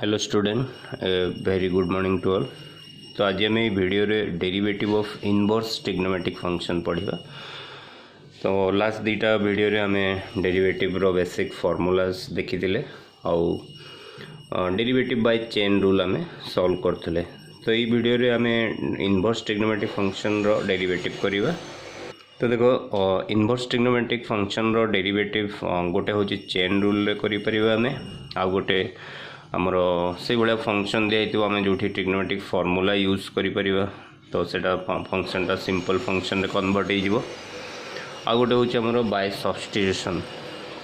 Hello student, very good morning to all. तो आज आम वीडियो रे derivative of inverse trigonometric function पढ़ा। तो लास्ट दुईटा वीडियो रे आम डेरिवेटिव रो बेसिक फॉर्मूलाज देखी आउ डेरिवेटिव बाय चेन रूल आम सॉल्व करते। तो ये वीडियो रे आम इनवर्स ट्रिग्नोमेट्रिक फंक्शन रो डेरिवेटिव करवा। तो देखो इनवर्स ट्रिग्नोमेट्रिक फंक्शन रो डेरिवेटिव गोटे हूँ चेन रूल करें आउ गोटे आमर से भाया फंक्शन दिखाई आम जो ट्रिग्नोमेट्रिक फॉर्मूला यूज करिपरिबा। तो सेटा फंक्शनटा सिंपल फंक्शन रे कन्वर्ट हो आउ गोटे हूँ आमर बाय सब्स्टिट्यूशन।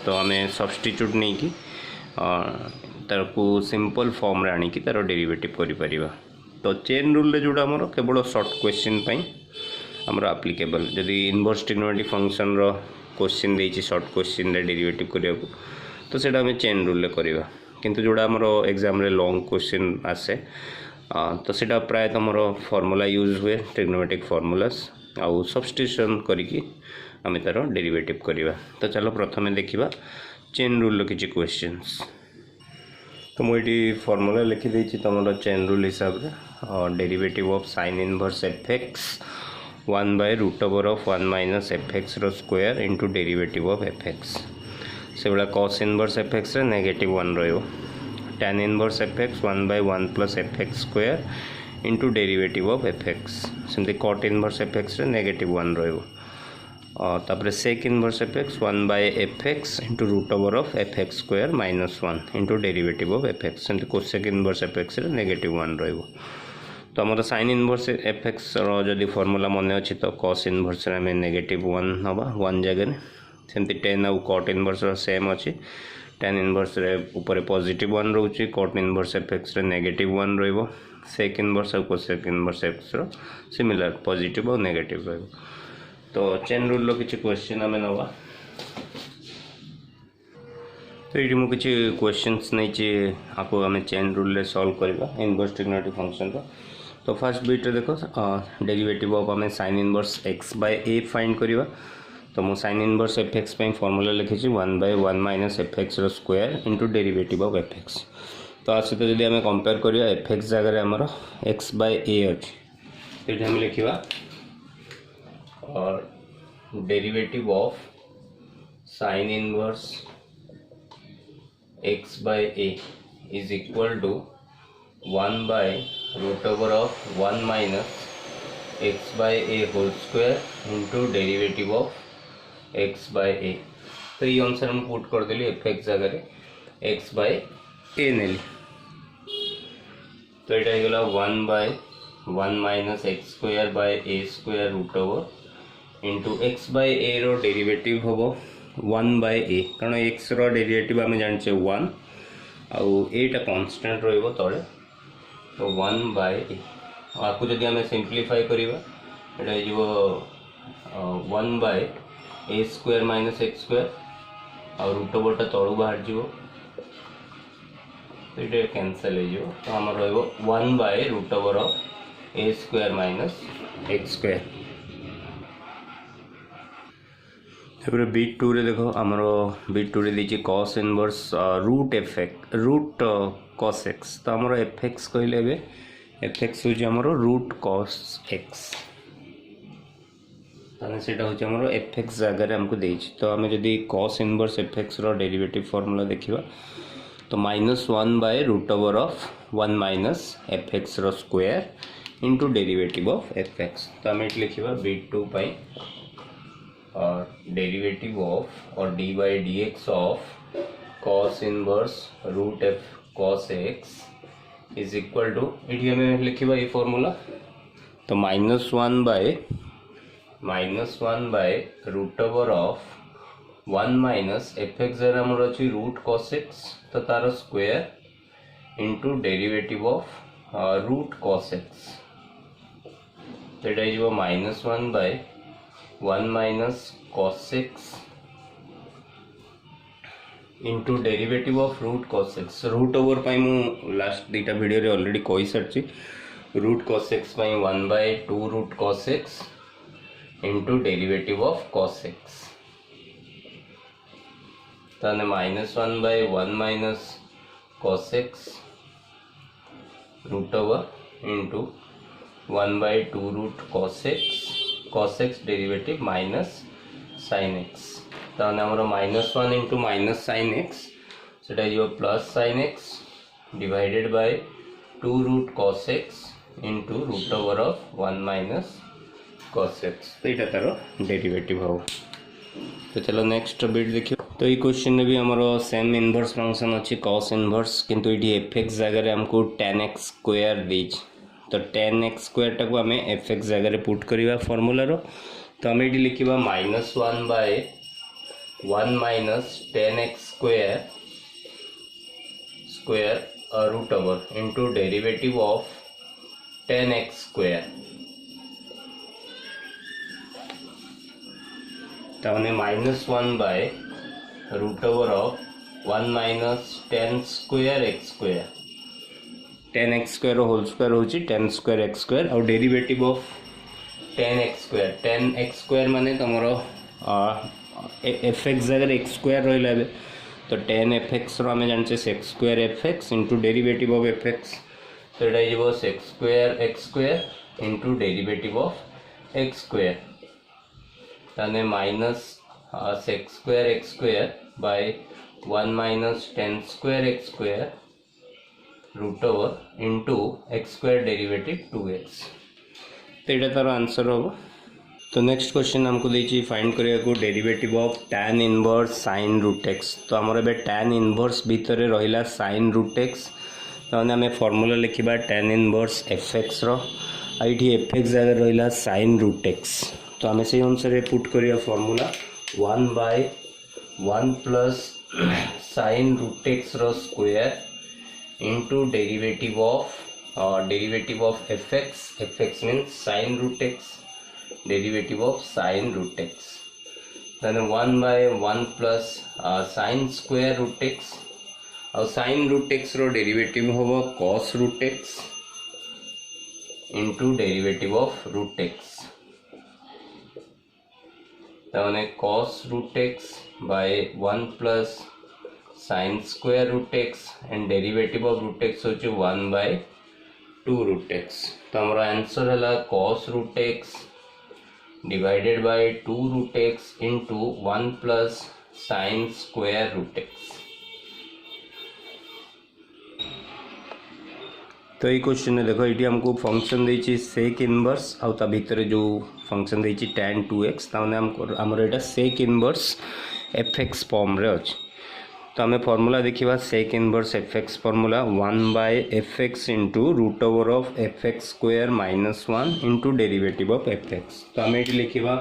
तो आम सब्स्टिट्यूट नहीं कि तारको सिंपल फॉर्म रे आनिकी तार डेरिवेटिव करिपरिबा। तो चेन रूल रे जोड़ा आमर केवल शॉर्ट क्वेश्चन पई आमर एप्लीकेबल। जदि इनवर्स ट्रिग्नोमेट्रिक फंक्शन रो क्वेश्चन देछि शॉर्ट क्वेश्चन रे डेरिवेटिव करिया तो सेटा आम चेन रूल रे करवा। किंतु जोड़ा आमर एग्जाम रे लॉन्ग क्वेश्चन आसे तो सेटा प्रायतः आमर फॉर्मूला यूज हुए ट्रिग्नोमेट्रिक फॉर्मूलास आउ सब्स्टिट्यूशन करिकी आम तार डेरिवेटिव करवा। तो चलो प्रथम देखा चेन रूल किसी क्वेश्चंस। तो मुझे फॉर्मूला लिखी देछि तुम चेन रूल हिसाब से derivative of sine inverse f x 1 by root over of 1 minus f x row square into derivative of f x से भाया cos inverse f x -1 whole tan inverse f x 1 by 1 plus f x square into derivative of f x सेमती cot inverse f x -1 whole sec inverse f x 1 by f x into root over of f x square -1 into derivative of f x सेमती cosec inverse f x -1 रो। तो आम sine inverse f x जदि formula मन अच्छी तो cos inverse आम -1 नवा 1 जगह सेमती टेन आउ कॉट इनवर्स सेम अच्छी tan इनवर्स ऊपर +1 रोचे cot inverse f x -1 whole sec inverse और cosec inverse x similar positive और नेगेटिव रो। तो चेन रूल रो किछि क्वेश्चन आम नवा। तो ये मुझे क्वेश्चंस नहीं आपको आम चेन रूल रे सॉल्व करवा इनवर्स ट्रिग्नोमेट्रिक फंक्शन रो। तो फर्स्ट बीट देखो डेरिवेटिव ऑफ आम sine inverse x by a find करवा। तो मो sine inverse f x formula लिखी 1 by 1 minus f x row square into derivative of f x. तो आ सहित जब आम कंपेयर करिया एफ एक्स जगह आमर एक्स बाय ए अच्छी तो लिखा और derivative of sine inverse x by a is equal to 1 by root over of 1 minus x by a whole square into derivative of x by a. तो ये अनुसार हम पुट कर देली एफ एक्स जगह एक्स बाय ए नेली। तो ये होगा 1 by 1 minus x square by a square root over into x by a रो डेरिवेटिव हम 1 बाय ए कारण एक्स रो डेरिवेटिव आम जाने 1 आउ एटा कांस्टेंट रो तले। तो 1 बाय ए आपको जब आम सिंप्लीफाई करवा ये 1 by a square minus x square और रूट ओवरटा तलू बाहर जीवो तो ये कैंसल हो। तो आम रो 1 by root over of a square minus x square. तापर बीट 2 रे देखो आमर बीट 2 रे दीची cos inverse root f x root cos x. तो आमर एफ एक्स कहले एफ एक्स हूँ आमर रूट कॉस एक्स से हूँ एफ एक्स जगह आमको देछि। तो आम जदि कॉस इनवर्स एफ एक्स रो डेरिवेटिव फॉर्मूला देखा तो -1 by root over of 1 minus f x row square into derivative of f x. तो आम ये लिखा बीट 2 पाई और डेरिवेटिव ऑफ और d by d x of cos inverse root f cos x is equal to ये हमें लिखा ये फॉर्मूला। तो -1 by root over of 1 minus f x जरा आमर अच्छी रूट कॉस एक्स तो तार square into derivative of root cos x. तो ये -1 by 1 minus cos x into derivative of root cos x. Root over pi मु last दुईटा video रे ऑलरेडी कही सारी root cos x 1 by 2 root cos x into derivative of cos x. तो -1 by 1 minus cos x root over into 1/2 root cos x derivative minus sin x ताने हमरो -1 into minus sin x सेटा जो plus sin x divided by 2 root cos x into root over of 1 minus cos x तो यहाँ तार derivative हो। तो चलो नेक्स्ट बिट देखिए। तो ये क्वेश्चन में भी हमारो सेम इनवर्स फंक्शन अच्छी cos इनवर्स किंतु ये fx जगह हमको tan x स्क्वायर दीज तो tan x स्क्वायर टाको आम fx जगह पुट करवा फॉर्मूला रो तो आम ये लिखा -1/1 minus tan x square root over into derivative of tan x square ताने -1 root over of 1 minus tan square x square tan x square whole square होची tan स्क्वायर x स्क्वायर और derivative of tan x square माने तमरो fx जगह x square रहिला तो tan fx रो हमें जानचे sec square fx into derivative of fx तो एटा जीवो sec square x square into derivative of x square ताने minus sec square x square by 1 minus tan square x square root over into x square derivative 2x तो यहाँ तार answer हम। तो next question हमको देखिए फाइंड करिया को derivative of tan inverse sin root x तो आमर ए tan इनवर्स भितर रहा sin रूट x तो आम फॉर्मूला लिखा tan इनवर्स fx री fx जगह रहा sin रूट x तो आम से अनुसार पुट करिया formula 1/1 plus sin root x रो square into derivative of fx means sin root x derivative of sin root x then 1/1 plus sin square root x और sin रूट x रो derivative होबो cos root x into derivative of root x ताने cos root x by 1 plus sin square root x and derivative of root x होची 1/2 root x तो हमारा answer है cos root x divided by 2 root x into 1 plus sin square root x। तो ये question है देखो ये हमको फंक्शन देछि sec इनवर्स आउ ता भीतर जो फंक्शन देछि tan 2x ताने हमर एटा sec इनवर्स fx फॉर्म रे अछि तो आम फॉर्मूला देखा sec inverse fx formula 1/fx into root over of fx square -1 into derivative of fx तो आम ये लिखा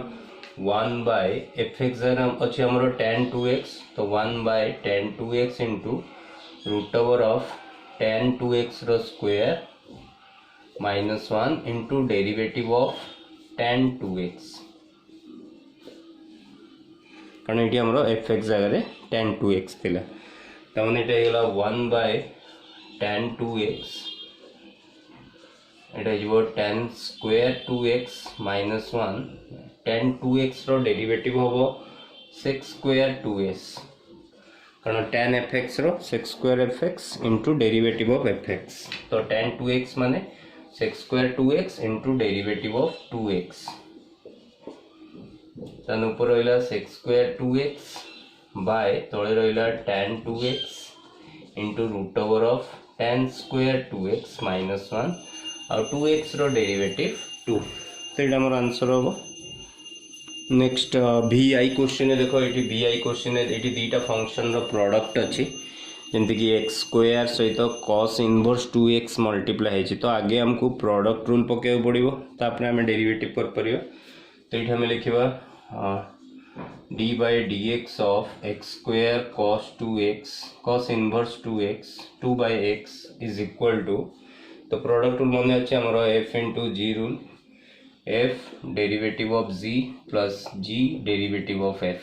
1/fx अच्छे हमर tan 2x तो 1/tan 2x into root over of tan 2x रो square -1 into derivative of tan 2x कारण ये हमरो fx जगह tan 2x थिला तमने एटा हेला 1/tan 2x एटा जीवो tan square 2x -1 tan 2x रो डेरिवेटिव होबो sec स्क्वायर 2s कारण tan fx रो sec square fx into derivative of fx तो tan 2x माने sec square 2x into derivative of 2x तन ऊपर रहिला sec स्क्वायर 2x बाय तळे रहिला tan 2x into root over of tan square 2x -1 और 2x रो डेरिवेटिव 2 तो ये हमर आंसर होबो। नेक्स्ट vi क्वेश्चन देखो ये vi क्वेश्चन ये दीटा फंक्शन रो प्रोडक्ट अच्छी जमती कि x स्क्वायर सहित cos इनवर्स 2x मल्टीप्लाई है तो आगे हमको प्रोडक्ट रूल पकेबो पड़िबो तापर हम डेरिवेटिव कर परियो तो ये हमें लिखिबा d/dx of x square cos inverse 2x 2/x is equal to तो प्रोडक्ट रूल मन अच्छे हमरो f into g rule f derivative of g plus g derivative of f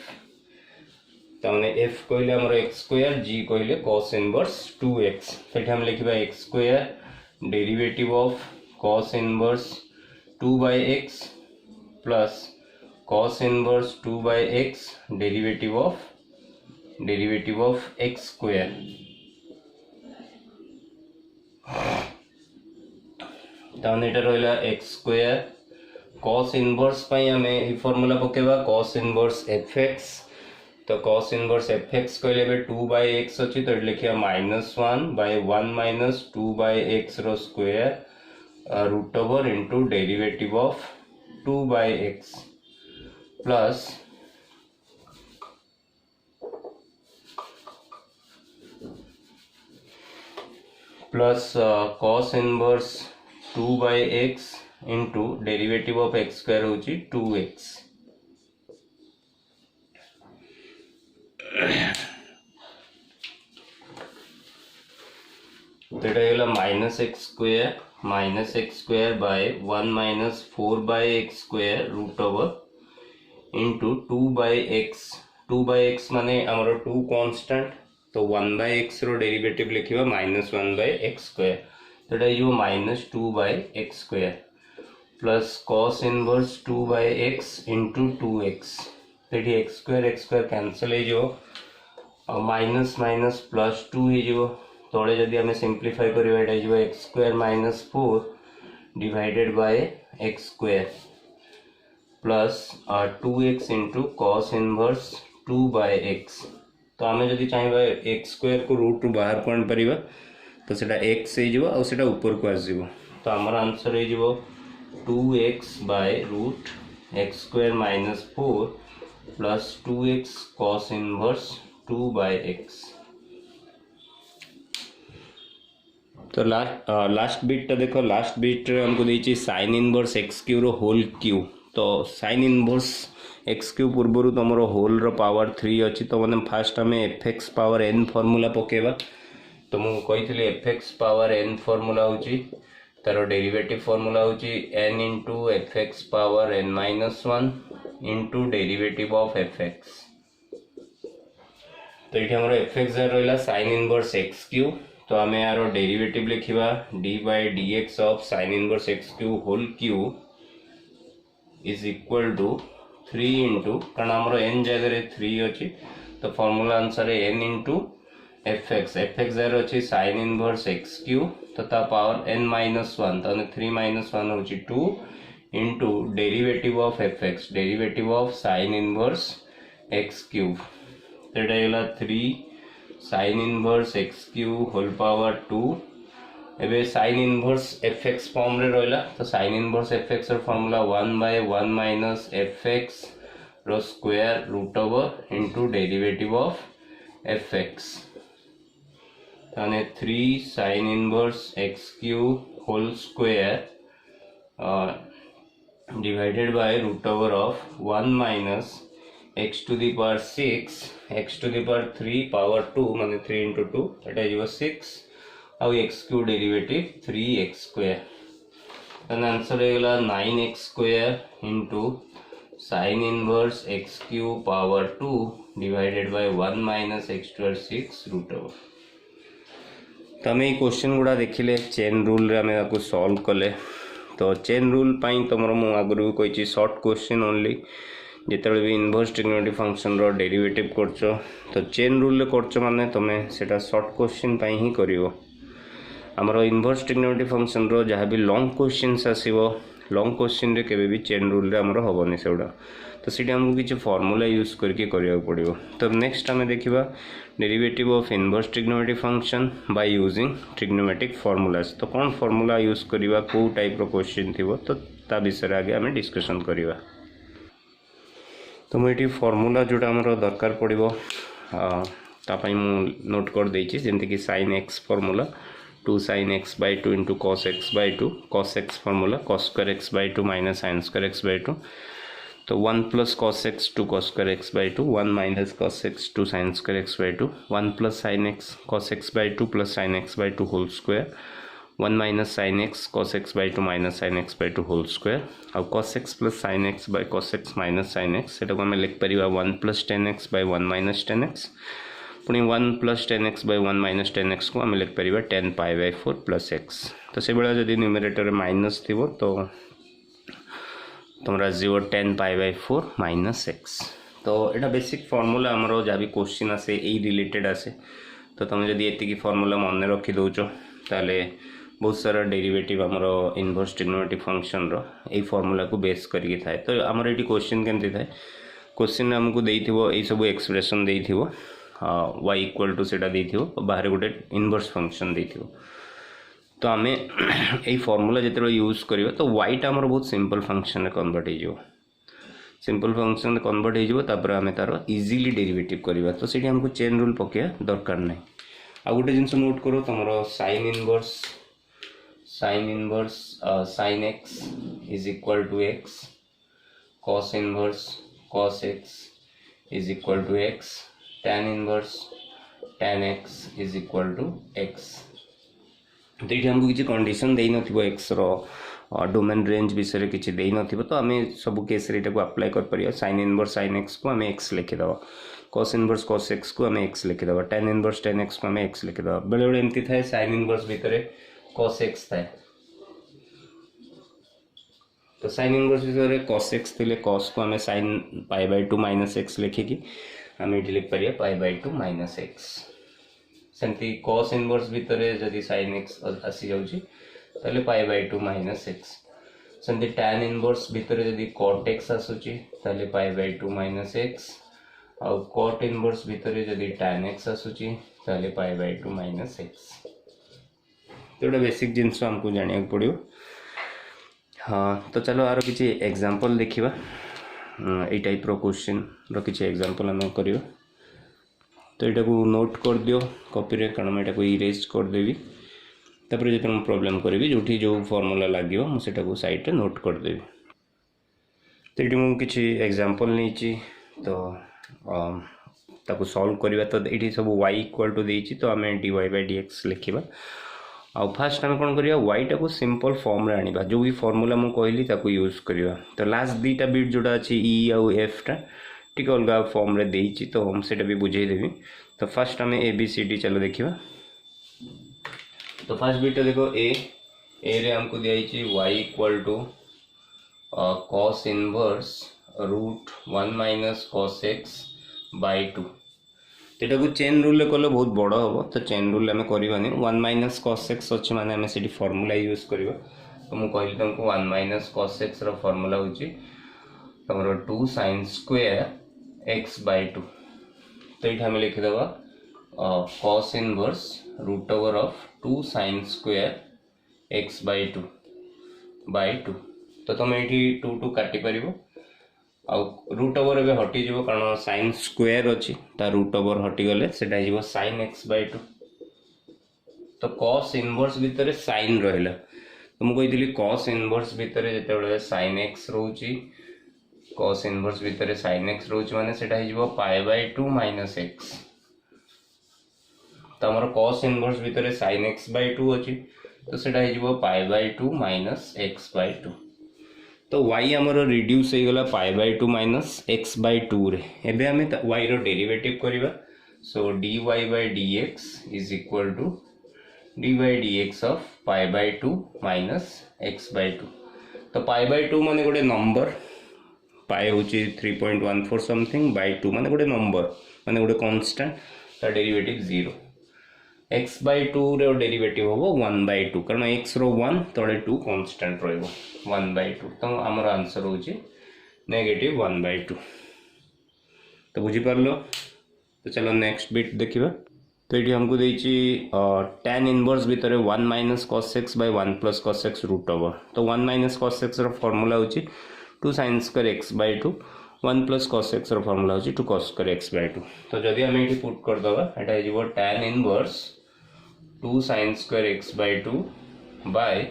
ताने f कहले हमरो x स्क्वायर g कहले cos इनवर्स 2x फिर हम लिखिबा x square derivative of cos inverse 2/x plus cos inverse 2/x derivative of x square ताने एटा रहला x स्क्वायर cos इनवर्स पई हमें ई फार्मूला पकेबा cos इनवर्स fx तो cos इनवर्स fx कहले बे 2/x अछि तो लिखिया -1 by 1 minus 2/x रो square root over into derivative of 2/x plus cos inverse 2/x into derivative of x square होची 2x तो ये -x square by 1 minus 4/x square root over into 2/x माने हमरो 2 constant तो 1/x रो derivative लिखिबा -1/x square तो एटा यो -2/x square plus cos inverse 2/x into 2x तो x square cancel हे जो minus minus plus 2 हे जो तले जदि आम सिंप्लीफाई करिबा एटा जो x square -4 divided by x square plus 2x into cos inverse 2/x तो आम जदि चाहिए x स्क्वायर को रूट रु बाहर को आन परिबा तो सेटा x हे जो आ सेटा ऊपर को आसीबो तो हमर आंसर हे जो 2x by root x square -4 plus 2x cos inverse 2/x तो लास्ट बीट देखो लास्ट बीट हमको देछि sin इनवर्स x क्यू रो होल क्यू तो sin इनवर्स x क्यू पूर्व तुम होल रो पावर 3 अच्छी तो मैंने फास्ट आम fx पावर n फॉर्मूला पकेबा तो मुझे कही fx पावर n फॉर्मूला होची तार डेरिवेटिव फॉर्मूला होची n into fx power n -1 into derivative of fx तो ये हमारा fx रहा sin इनवर्स x क्यू तो आम यार डेरिवेटिव लिखा d by dx of sin inverse x cube whole cube is equal to 3 into कारण आम n जगह 3 अच्छी तो फॉर्मूला आंसर है n इंटू fx जार अच्छी sin इनवर्स x क्यू तो ता पावर n -1 तो 3 -1 हो 2 into derivative of fx derivative of sin inverse x cube तो ये 3 sin inverse x cube whole power 2 एबे sin इनवर्स fx फॉर्म रे रहला तो sin इनवर्स fx रो फार्मूला 1/1 माइनस fx रो square root over into derivative of fx ताने 3 sin inverse x cube whole square divided by root over of 1 minus x to the power 6 x to the power 3 power 2 माने 3 into 2 that is 6 अब x क्यू derivative 3x square then answer रहेगा 9x square into sin inverse x cube power 2 divided by 1 minus x to the power 6 root over तमे question गुड़ा देखिले chain rule रे हमें को सॉल्व कले तो चेन रूल पाई तुमरो मु आगु कहि शॉर्ट क्वेश्चन ओनली जिते भी इनवर्स ट्रिग्नोमेट्रिक फंक्शन रो डेरिवेटिव करछ तो चेन रूल करछ माने तमे सेटा शॉर्ट क्वेश्चन पाई ही करिवो हमरो इनवर्स ट्रिग्नोमेट्रिक फंक्शन रो जहाँ भी लॉन्ग क्वेश्चंस आसीबो लॉन्ग क्वेश्चन रे केबे भी चेन रूल रे हमरो होबनी सेउडा तो सीटा हमको किछ फार्मूला यूज करके करिया पड़िबो तो नेक्स्ट हमें देखिबा derivative of inverse trigonometric function by using trigonometric formulas तो कौन फार्मूला यूज करिबा को टाइप रो क्वेश्चन थिबो तो ता विषय आगे हमें डिस्कशन करिबा तो मुझे फॉर्मूला जोटा आमर दरकार पड़ो तापाई मु नोट कर देछि जेंति कि sin x formula 2 sin x by 2 into cos x by 2 cos x formula cos square x by 2 minus sin square x by 2 तो 1 plus cos x 2 cos square x by 2 1 minus cos x 2 sin square x by 2 1 plus sin x cos x by 2 plus sin x by 2 whole square 1 minus sin x cos x by 2 minus sin x by 2 whole square अब cos x plus sin x by cos x minus sin x सेटा को हमें लिख परिबा 1 plus tan x by 1 minus tan x पुणी 1 plus tan x by 1 minus tan x को हमें लिख परिबा tan pi by 4 plus x तो से बेला जदी न्यूमरेटर माइनस थिबो तो तुमरा 0 tan pi by 4 minus x तो एटा बेसिक फार्मूला हमरो जा भी क्वेश्चन आसे ए रिलेटेड आसे तो तुम जदी एति की फार्मूला मन रखि दोचो ताले बहुत सारा डेरिवेटिव आमर inverse trigonometric function row a formula को बेस करके थाए। तो आमर ये क्वेश्चन केमती थाए, क्वेश्चन आमको देइथिबो ए सब एक्सप्रेशन देइथिबो y इक्वल टू सेटा देइथिबो बाहर गोटे इनवर्स फंक्शन देइथिबो। तो आम ये फॉर्मूला जिते यूज करवा तो y टा आमर बहुत सिंपल फंक्शन में कन्वर्ट हो, सिंपल फंक्शन कन्वर्ट हो आम तार इजिली डेरिवेटिव करवा। तो सीठी हमको चेन रूल पकड़ा दरकार नहीं। आ गोटे जिनस नोट करो तुम sine inverse sine x is equal to x, cos inverse cos x is equal to x, tan inverse tan x is equal to x. तो ये हमको किसी कंडीशन दे न एक्स रो डोमेन रेंज विषय किसी दे न, तो आम सब केस को अप्लाई कर पारिया। साइन इनवर्स साइन एक्स को आम एक्स लिखिदेव, कॉस इनवर्स कॉस एक्स को आम एक्स लिखिदेव, tan इनवर्स tan एक्स को आम एक्स लिखिदेव। बेले बेले एमती थाए साइन इनवर्स भितर कॉस एक्स थाए, तो साइन इनवर्स भितर कॉस एक्स थे कॉस को आम sine pi bye 2 minus x लिखिकी आम ये लिख पारिया पाई बाय 2 माइनस एक्स। सेमती कॉस इनवर्स भितर जदि साइन एक्स आसी जाउची ताले पाई बाय 2 माइनस एक्स। सेमती tan इनवर्स भितर जदि कॉट एक्स आसुची ताले पाई बाय 2 माइनस एक्स, और कॉट इनवर्स भितर जदि tan एक्स आसुची ताले पाई बाय 2 माइनस एक्स। तो गोटे बेसिक जिनस हमको जानिया पड़ो। हाँ तो चलो आर किसी एग्जांपल देखिबा, ए टाइप रो क्वेश्चन रो किसी एग्जांपल आम करियो। तो यहाँ को नोट कर दियो कॉपी रे, कारण मैं को इरेज कर देवी। तापर जो मैं प्रॉब्लम करी जो जो फॉर्मूला लगे मुझे साइड रे नोट कर देवी। तो ये मुझे किसी एग्जांपल नहीं तो ताको सॉल्व करवा। तो ये सब y इक्वल टू देइछि, तो आम dy बाय dx लिखा। आउ फास्ट आम कौन करवा y टा को सिंपल फॉर्म रे आनिबा, जो भी फॉर्मूला मु कहली ताको यूज करवा। तो लास्ट दीटा बिट जोटा अछि e आउ f टा टिक अलग फॉर्म रे देइछि, तो हम सेटा भी बुझे देबी। तो फास्ट आम ए बी सी डी चलो देखिबा। तो फास्ट बिट देखो ए रे हमको दिया y equal to cos inverse root 1 minus cos x by 2। तो को चेन रूल कल बहुत बड़ हम, तो चेन रूल आम करवानी। 1 माइनस कॉस एक्स अच्छे माने आम से फॉर्मूला यूज करवा। तो मुझे कहली तुमको 1 माइनस कॉस एक्स रो फॉर्मूला होची तुमरो 2 साइन स्क्वायर एक्स बाय 2। तो ये आम लिखिदेव cos inverse root over of 2 sine square x by 2। तो तुम ये 2 2 काटी पार, आउ रूट ओवर एवं हटिज कारण साइन स्क्वायर अच्छी रूट ओवर हटिगले से साइन एक्स बाय 2। तो कॉस इनवर्स भितर साइन रहा। तो मुझे कही कॉस इनवर्स भितर जिते साइन एक्स रोची, कॉस इनवर्स भितर साइन एक्स रोची माने सेटा हो पाई बाय 2 माइनस एक्स। तो आमर कॉस इनवर्स भितर साइन एक्स बाय 2 अच्छी, तो सेटा हो pi by 2 minus x by 2। तो y आमर रिड्यूस हो गला पाई बाय 2 माइनस एक्स बाय 2 रे। एबे हमें y रो डेरिवेटिव करबा। So dy by dx is equal to dy dx of pi bye 2 minus x by 2। तो पाई बाय 2 माने गोटे नंबर, पाई होची 3.14 समथिंग बाय 2 माने गोटे नंबर माने गोटे कांस्टेंट, ता डेरिवेटिव 0। एक्स बाय 2 रो डेरिवेटिव होबो 1 बाय 2, कारण एक्स रो 1 तळे 2 कांस्टेंट रहइबो 1 बाय 2। तो हमर आंसर होची नेगेटिव 1 बाय 2। तो बुझी पारलो। तो चलो नेक्स्ट बिट देखिबा। तो ये हमको देइची tan इनवर्स भितर 1 minus cos x by 1 plus cos x root over. तो 1 माइनस cos x रो फार्मूला होची 2 sin square x by 2, 1 plus cos x रो फार्मूला होची 2 cos स्क्वायर x बाय 2। तो जदि हम एठी पुट कर दबा एटा हिजबो tan inverse 2 sin square x by 2 by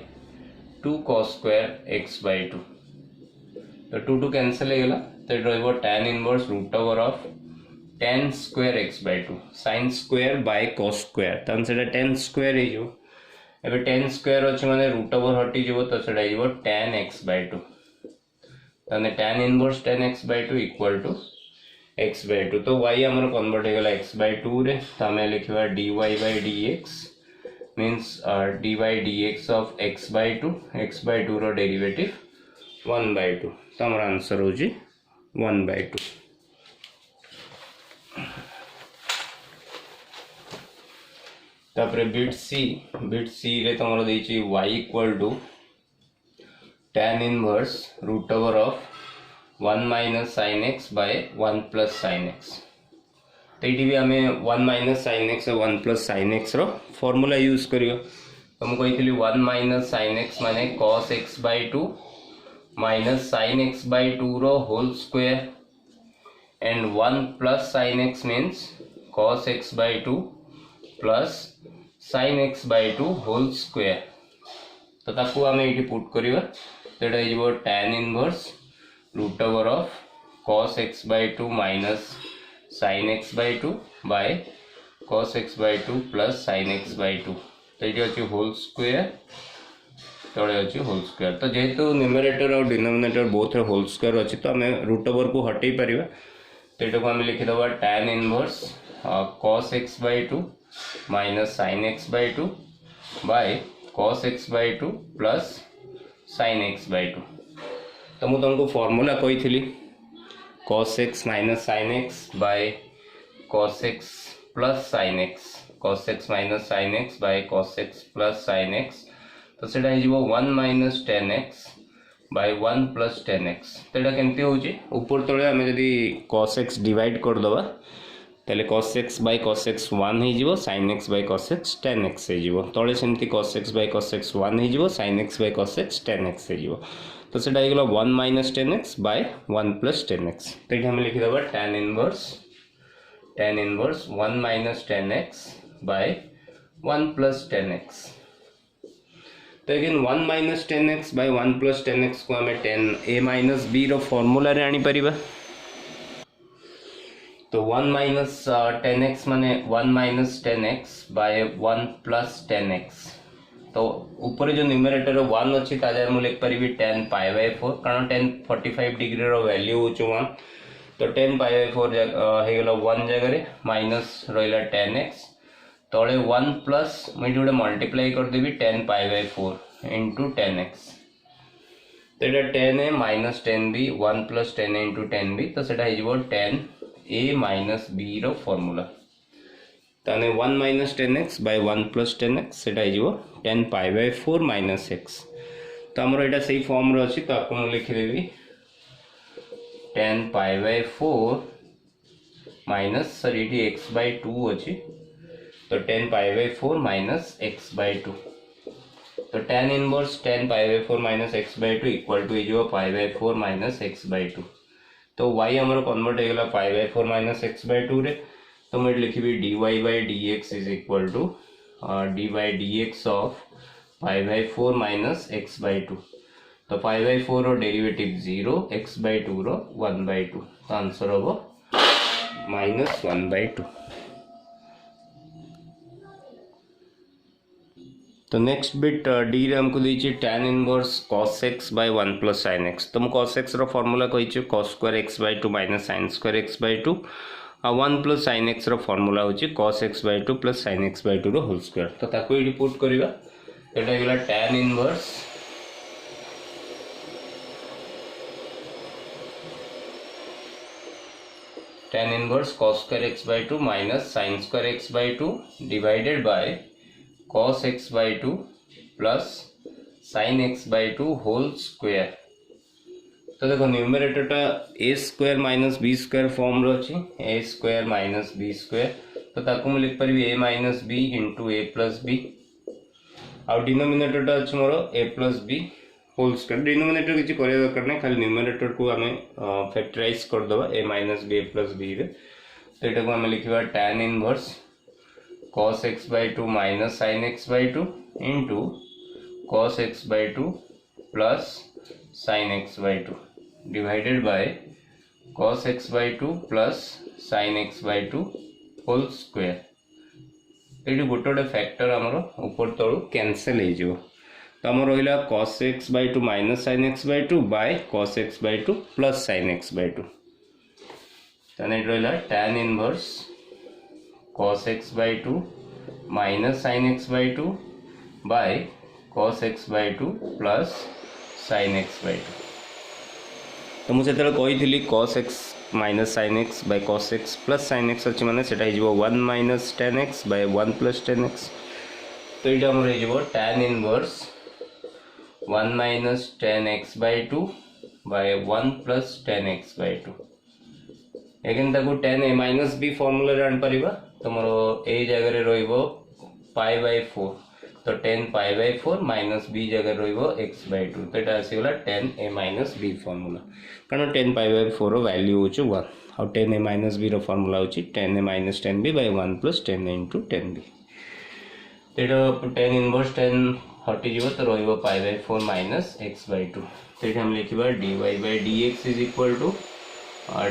2 cos square x by 2। तो 2 2 कैंसिल हो गला। तो ये रहइबो tan inverse root over of tan square x by 2 sin square by cos square. तन सेटा tan स्क्वायर हे जो एबे tan स्क्वायर अछि माने रूट ओवर हटि जेबो, तो सेटा हिजबो tan x बाय 2। तने tan inverse tan x by 2 equal to x by 2। तो y हमर कन्वर्ट हो गला x बाय 2 रे। तो हमें लिखबा dy by dx means dy dx of x by 2 रो डेरिवेटिव 1 बाय 2। तो हमर आंसर हो जी 1 बाय 2। तापर बिट सी रे तुम देछि y equal to tan inverse root over of 1 minus sin x by 1 plus sin x। तो ये भी आम 1 माइनस sin x और 1 प्लस sin x रो फॉर्मूला यूज करियो। तो मुझे कही 1 माइनस sin x माने cos x by 2 minus sin x by 2 रो whole square and 1 plus sin x means cos x by 2 plus sin x by 2 whole square. तो ताकू आम ये पुट करियो तो ये हो tan inverse root over of cos x by 2 minus sin x by 2 by cos x by 2 plus sin x by 2। तो ये अच्छी होल स्क्वायर तले अच्छी होल स्क्वायर। तो जेहेतु न्यूमरेटर और डिनोमिनेटर बोथ होल स्क्वायर अच्छी तो आम रूट ओवर को हटई पार। तो ये आम लिखिदेव tan inverse cos x by 2 minus sin x by 2 by cos x by 2 plus sin x by 2। तो मुझे तुमको फॉर्मूला कही थी cos x minus sin x by cos x plus sin x, cos x minus sin x by cos x plus sin x। तो सेटा हो 1 minus tan x by 1 plus tan x। तो यहाँ केमती होची ऊपर तले आम जदि cos x डिवाइड करदे तेल cos x by cos x 1 हो sin x by cos x tan x हो तले सेमती cos x by cos x 1 हो sin x by cos x tan x हो। तो सेटा हो 1 minus tan x by 1 plus tan x। तो ये हम लिखिदेव tan inverse 1 minus tan x by 1 plus tan x। तो again 1 minus tan x by 1 plus tan x को आम tan a माइनस b रो फॉर्मूला रे आनी परिबा। तो 1 माइनस tan x माने 1 minus tan x by 1 plus tan x। तो ऊपर जो न्यूमरेटर 1 अच्छी ताजा मुझे लिख पारि tan पाई बाय 4 कारण tan 45 डिग्री रो वैल्यू हो 1। तो tan पाई बाय 4 हो 1 जगह माइनस रहा tan x तले 1 प्लस मुझे गोटे मल्टीप्लाई करदेवी tan pi by 4 into tan x। तो ये tan a minus tan b 1 plus tan a into tan b। तो सेटा हो tan a माइनस b रो फॉर्मूला। ताने 1 minus tan x by 1 plus tan x सेटा हो tan pi by 4 minus x। तो आमर यहाँ से फॉर्म रो अच्छी तो आपको लिखिदेवी tan पाई बाय 4 माइनस सर ये x बाय 2 अच्छी तो tan pi by 4 minus x by 2। तो tan inverse tan pi by 4 minus x by 2 equal to हो पाई बाय 4 माइनस x बाय 2। तो y आमर कन्वर्ट होगा pi by 4 minus x by 2 रे। तो मुझे लिखी dy by dx is equal to dy dx of pi by 4 minus x by 2। तो pi by 4 रो डेरिवेटिव 0 x बाय 2 रो 1 बाय 2। तो आंसर हम माइनस 1 बाय 2। तो नेक्स्ट बिट डी रे हमको देछि tan inverse cos x by 1 plus sin x। तो हम cos x रो फॉर्मूला कहि छु cos square x by 2 minus sin square x by 2 आ 1 प्लस sin x रो फॉर्मूला होछि cos x by 2 plus sin x by 2 रो whole square. तो ताको इडी पुट करिवा एटा हेला tan inverse cos square x by 2 minus sin square x by 2 divided by cos x by 2 plus sin x by 2 whole square. तो देखो numerator टा a square minus b square form रो अछि a square minus b square. तो ताको मु लिख परिबी a minus b into a plus b आ डिनोमिनेटर टा अछि मोर a plus b whole square. Denominator किछि करिया दरकार नै खाली न्यूमरेटर को हमें फैक्टराइज कर दबा a minus b a plus b रे। तो एटा को हमें लिखिबा tan inverse cos x by 2 minus sin x by 2 into cos x by 2 plus sin x by 2 divided by cos x by 2 plus sin x by 2 whole square. ये गोटे गोटे factor आमर ऊपर तलू कैंसल हो। तो आम रहा cos x by 2 minus sin x by 2 by cos x by 2 plus sin x by 2। ताने रहा tan inverse cos x by 2 minus sin x by 2 by cos x by 2 plus sin x by 2। तो मुझे कही cos x minus sin x by cos x plus sin x अच्छी माने सेटा हो 1 minus tan x by 1 plus tan x। तो ये हमर हो जबो tan inverse 1 minus tan x by 2 by 1 plus tan x by 2 eigen ताको tan a minus b formula जान परिबा तमरो a जगह रे रहइबो पाई बाय 4 तो tan pi by 4 minus b जगह रहइबो x by 2 तो एटा आसीगला tan a minus b formula कारण tan पाई बाय 4 रो वैल्यू होची 1 और tan a माइनस b रो फॉर्मूला होची tan a minus tan b by 1 plus tan a into tan b तो एटा tan इनवर्स tan हटि जीवो तो रहइबो pi by 4 minus x by 2 तो एटा हम लिखिबा dy by dx is equal to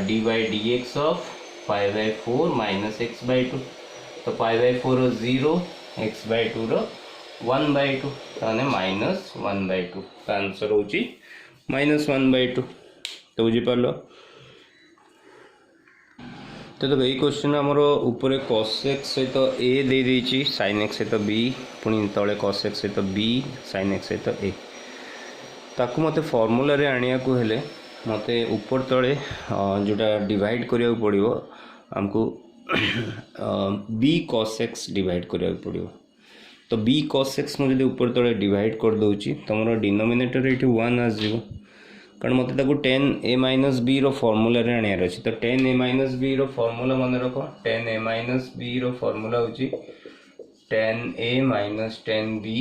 dy dx of pi by 4 minus x by 2 तो पाई बाय 4 रो 0 x by 2 रो 1 by 2 ताने माइनस 1 by 2 का आंसर होची माइनस 1 by 2 तो बुझी पालो तो यही क्वेश्चन आमर ऊपर cos x सहित a दे देची sin x सहित b पुणी तले cos x सहित b sin x सहित a ताकू मते फार्मूला रे आनिया को हेले मते ऊपर तले जोटा डिवाइड करिया पड़िबो हमको b cos x डिवाइड करिया पड़िबो तो b cos x मु जदि ऊपर तले डिवाइड कर दोची तमरो डिनोमिनेटर एठी 1 आ जिवो कारण मते ताको tan a minus b रो फार्मूला रे आनियार अछि तो tan a minus b रो फार्मूला मन रखो tan a minus b रो फार्मूला होची tan a minus tan b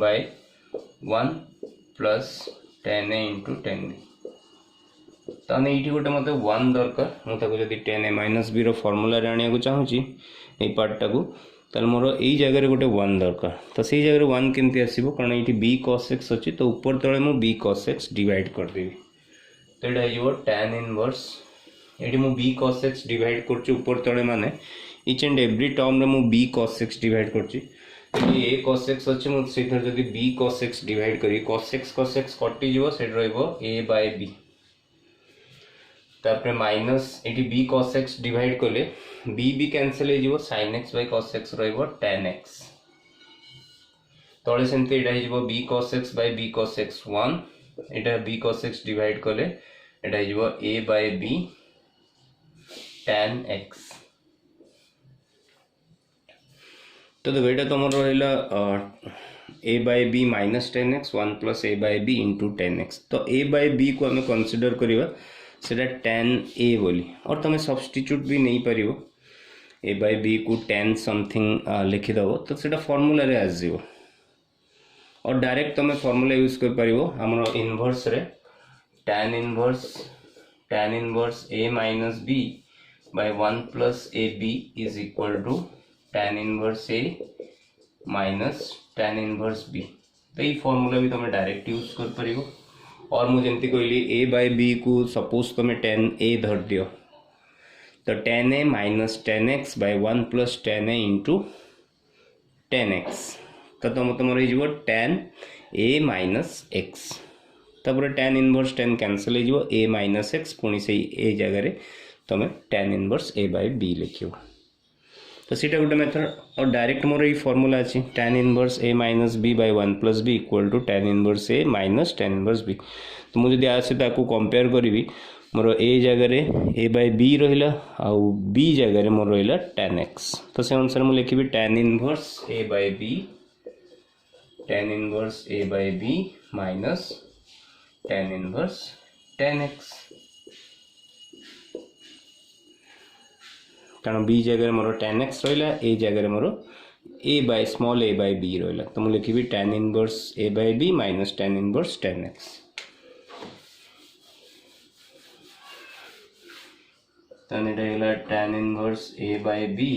by 1 plus tan a into tan b ताने इटी गोटे मते 1 दरकार मु ताको जदि tan a minus b रो फार्मूला रे आनिया को चाहूची ए पार्ट टाको ताल मोर एई जगह रे गोटे 1 दरकार तो सेई जगह रे 1 केमती आसीबो कारण एटी b cos x अछि तो ऊपर तळे मु b cos x डिवाइड कर देबी तो एटा हिजो tan इनवर्स एटी मु b cos x डिवाइड करछु ऊपर तळे माने ईच एंड एवरी टर्म रे मु b cos x डिवाइड करछि एटी a cos x अछि मु सेथर जदि b cos x डिवाइड करी cos x कटि जिवो सेट रहइबो a by b तापर minus eighty b cos x divide करले b कैंसिल हो sin x by cos x रहइबो tan x तळे सेंते एटा हिजबो b cos x by b cos x 1 Etah b cos x divide करले एटा हिजबो a by b tan x तो एटा तमर रहला a by b minus tan x 1 plus a by b into tan x तो a by b को हमें consider करिवा सेटा tan a बोली और तमे सब्स्टिट्यूट भी नहीं परिवो a by b को tan समथिंग लिखि दबो तो सेटा फार्मूला रे आजिवो और डायरेक्ट तमे फार्मूला यूज कर परिवो हमरो इनवर्स रे tan inverse a minus b by 1 plus ab is equal to tan inverse a minus tan inverse b तो ये फार्मूला भी तमे डायरेक्ट यूज कर परिवो और मुझे जमती कहली a by b को सपोज तुम tan a धर दियो तो tan a minus tan x by 1 plus tan a into tan x तो तुम tan a minus x तपर tan inverse tan cancel हो a minus x पुणी से a जगह रे तुम tan inverse a by b लिखियो तो सीटा गोटे मेथड और डायरेक्ट मोर ये फार्मूला अछि tan inverse a minus b by 1 plus b equal to tan inverse a minus tan inverse b तो मुझे आसे ताको कंपेयर करी मोर a जगह रे a by b रहिला आउ b जगह रे मोर रहिला tan x तो से अनुसार मु लिखिबी tan inverse a by b minus tan inverse tan x कारण b जगह मोर tan x रहिला a जगह मोर a by small a by b रहिला तो मु लिखिबी tan inverse a by b minus tan inverse tan x तने रहेला tan inverse a by b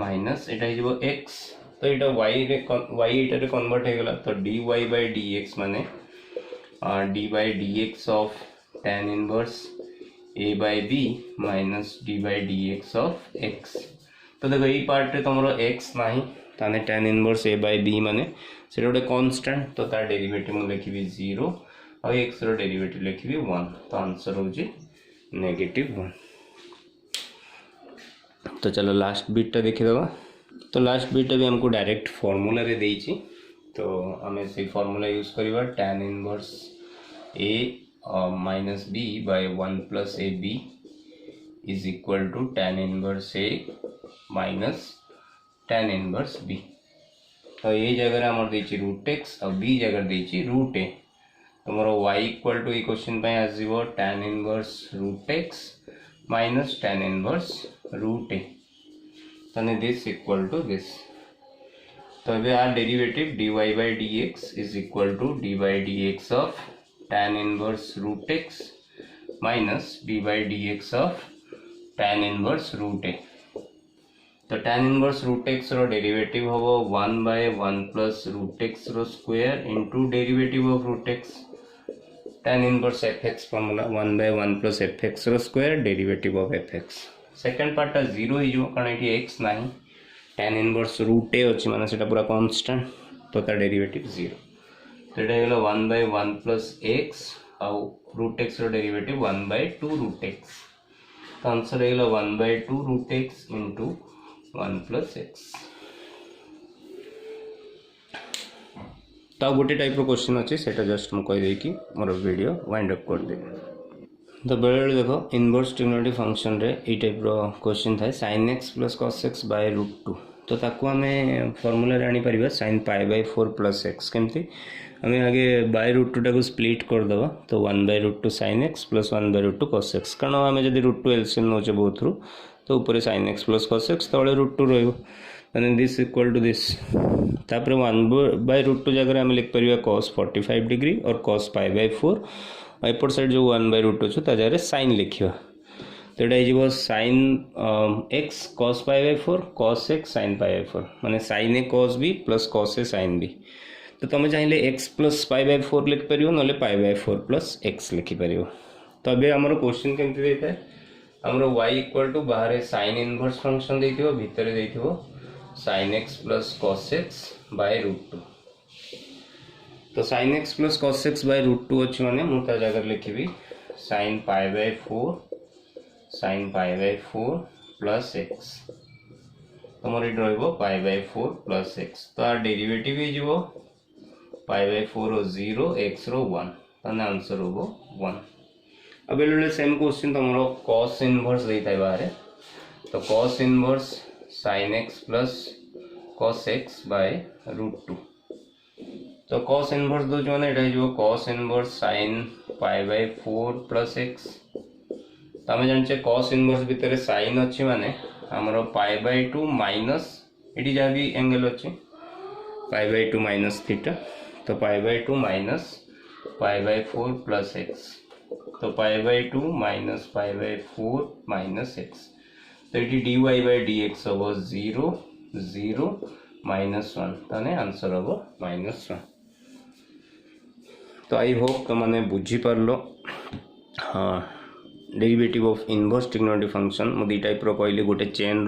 minus Etah हिजबो x तो एटा y एटा रे कन्वर्ट हे गेला तो dy by dx माने d by dx of tan inverse a by b minus d by dx of x तो देखो ये पार्ट रे तमरो x नाही ताने tan inverse a by b माने सेटा गोटे कांस्टेंट तो तार डेरिवेटिव मु लिखिबी 0 और x रो डेरिवेटिव लिखिबी 1 तो आंसर हो जी -1 तो चलो लास्ट बिट टा देखि दबा तो लास्ट बिट भी हमको डायरेक्ट फार्मूला रे देइची तो हमें से फार्मूला यूज करिवा tan inverse a minus b by 1 plus ab is equal to tan inverse a minus tan inverse b तो ये जगह आमर देछि रूट एक्स और बी जगह देछि रूट ए तो मोर y इक्वल टू ये क्वेश्चन पे आसीबो tan inverse root x minus tan inverse root a तने दिस इक्वल टू दिस तो अबे आर derivative dy by dx is equal to d by dx of tan inverse root x minus d by dx of tan inverse root a तो tan inverse root x रो derivative होबो 1 by 1 plus root x रो square into derivative of root x tan inverse fx formula 1 by 1 plus fx रो square derivative of fx second part 0 ही जो कारण एटी x नाही tan इनवर्स रूट a अछि माने सेटा पूरा कांस्टेंट तो ता डेरिवेटिव 0 तो एटा गेलो 1 by 1 प्लस x और रूट x रो डेरिवेटिव 1 by 2 रूट x तो आंसर गेलो 1 by 2 root x into 1 plus x तो गोटे टाइप क्वेश्चन अच्छे सेटा जस्ट मुझे कहीदे कि मोर वीडियो वाइंड अप कर दे तो बेले बेले देखो इनवर्स ट्रिग्नोमेट्रिक फंक्शन रे ई टाइप क्वेश्चन थाए sin x plus cos x by √2 तो ताकू आम फॉर्मूला रे आनी परिबा sin pi by 4 plus x केमती आम आगे बाय √2 टाको स्प्लिट करदे तो 1 by √2 sin x plus 1 by √2 cos x कारण आम जब √2 एलसीएम नौचे बोथ रु तो ऊपर sin x plus cos x तले √2 रहिबो माने दिस इक्वल टू दिस तापर 1 बाय √2 जगह आम लिख परिबा cos 45 डिग्री और cos पाई बाय 4 एपट साइड जो 1 बाय √2 अच्छे जगह sin लिखा तो ये sin x cos pi by 4 cos x sin pi by 4 माने sin a cos b plus cos a sin b तो तुम चाहिए x प्लस पाई बाय 4 लिख पार ना पाई बाय 4 प्लस x लिखिपर तो अभी आमर क्वेश्चन केमती देता है आमर y इक्वल टू बाहर sin इनवर्स फंक्शन देथिबो भितर देथिबो sin x plus cos x by √2 तो sin x plus cos x by √2 अच्छी माने मुझे जगह लिखी sin pi by 4 plus x तो मोर ये पाई बाय 4 प्लस x तो आर डेरिवेटिव हो पाई बाय 4 रो 0 x रो 1 तने आंसर हो 1 अब बेले सेम क्वेश्चन तुम cos इनवर्स देता है बाहर तो cos inverse sin x plus cos x by √2 तो cos इनवर्स दो जो ना जो cos inverse sin pi by 4 plus x तो आम जाने cos इनवर्स भितर sin अच्छी माने आमर पाई बाय 2 माइनस ये जहाँ भी एंगल अच्छे पाई बाय 2 माइनस थीटा तो pi bye 2 minus pi by 4 plus x तो pi bye 2 minus pi by 4 minus x तो ये dy बाय dx हम 0 0 माइनस 1 ताने आंसर हम -1 तो आई होप तो मैंने बुझी पारलो हाँ derivative of inverse trigonometric function मु दी टाइप रो कहली गोटे chain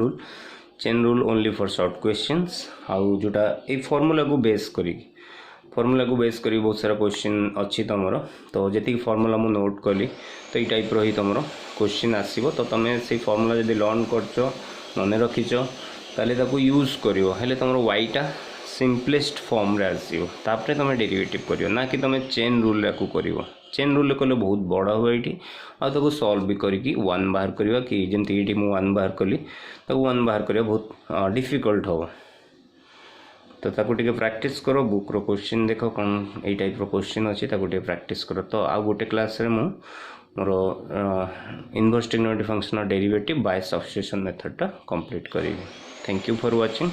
rule only for short questions आउ जोटा ए फॉर्मूला को बेस करी बहुत सारा क्वेश्चन अच्छी तुमर तो जी फॉर्मूला मु नोट कली तो ये टाइप रही तुम क्वेश्चन आसो तो तुम से फॉर्मूला जब लर्न कर मन रखीच ताले ताको यूज करियो हेले तुम वाईटा सिंपलेस्ट फॉर्म रे आसीबो तापरे तुम डेरिवेटिव करियो ना कि तुम चेन रूल रे करियो चेन रूल कले बहुत बड़ा हो ये आको सॉल्व भी करके 1 बाहर करवा कि जमती ये मुझे 1 बाहर कली तो 1 बाहर करवा बहुत डिफिकल्ट हम तो ताको टिके प्रैक्टिस करो बुक रो क्वेश्चन देख कौन ये टाइप रो क्वेश्चन अच्छी प्रैक्टिस करो तो आ गोटे क्लास रे मु मोर inverse trigonometric function derivative by substitution method टा कंप्लीट करी थैंक यू फॉर वाचिंग।